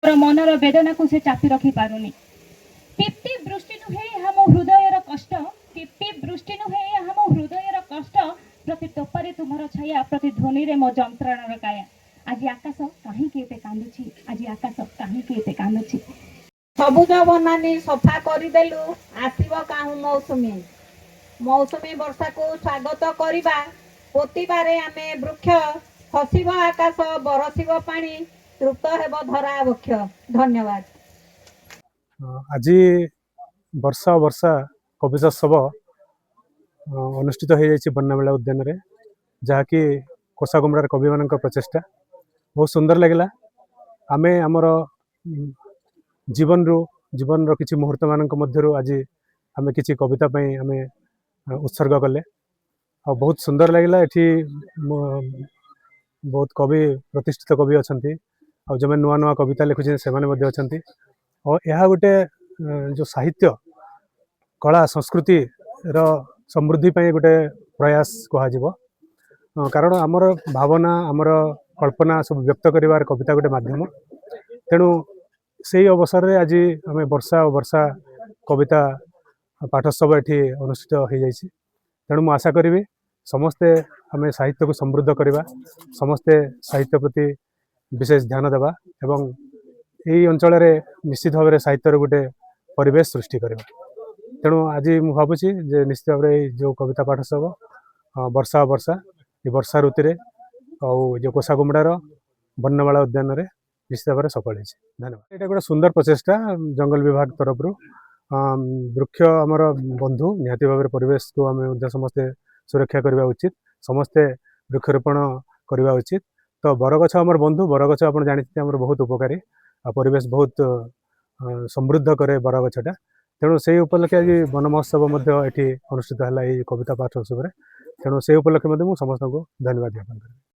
मनर वेदना को से चापी रखी पारुनी। टिपटी वृष्टि नुहे यह मो हृदयर कष्ट, टिपटी वृष्टि नुहे यह मो हृदयर कष्ट, प्रति टोपारे तुमर छाया, प्रति ध्वनि रे मो जंत्रणार काया। आज आकाश काहींकि एते कांदुछि, आज आकाश काहींकि एते कांदुछि। सबुज बनानी सफा करदेलु आसीब काहू मौसुमी, मौसुमी वर्षा को स्वागत करिबा, पोतिबारे आमे वृक्ष, खसिब आकाश बरसिब पानी, तृप्त हेब धरा वृक्ष। धन्यवाद। आज वर्षा वर्षा कविशोत्सव अनुष्ठित हो जाए बन्नामेला उद्यान रे, जहाँकि कोसागुमरार कवि मान प्रचेषा बहुत सुंदर लगे। आमे आमर जीवन किसी मुहूर्त मान मध्य आज आमे किसी कविता आमे उत्सर्ग कले और बहुत सुंदर लगे। ये बहुत कवि प्रतिष्ठित कवि अच्छा और जो नुआ नुआ कविता लिखुचे से और यह गोटे जो साहित्य कला संस्कृति रो समृद्धि पे गोटे प्रयास कह, कारण आमर भावना आमर कल्पना सब व्यक्त कर कविता गोटे मध्यम। तेणु से अवसर में आज आम वर्षा वर्षा कविता पाठोत्सव ये अनुष्ठित हो जाए। तेणु मुझे आशा करी समस्ते आम साहित्य को समृद्ध करवा, समस्ते साहित्य प्रति विशेष ध्यान देवा एवं यही अंचल निश्चित भाव में साहित्यर गोटे परिवेश सृष्टि करवा। तेणु आज मुझे भावुची निश्चित भाव में जो कविता पाठोत्सव वर्षा वर्षा ये वर्षा ऋतु रे और जो कोसागुमड़ार बन्नामेला उद्यान रे निश्चित भाव में सफल होती। धन्यवाद। ये गोटे सुंदर प्रचेषा जंगल विभाग तरफ वृक्ष आमर बंधु निहाती भाव में परिवेश को आम समस्ते सुरक्षा करने उचित, समस्ते वृक्षरोपण करने उचित। तो बरगछ आमर बंधु, बरगछ आप जानते हैं बहुत उपकारी परिवेश बहुत समृद्ध करे बरगछटा। तेणु से उपलक्षे आज वन महोत्सव ये अनुष्ठित है कविता पाठोत्सव। तेणु से उपलक्षे समस्त को धन्यवाद ज्ञापन करें।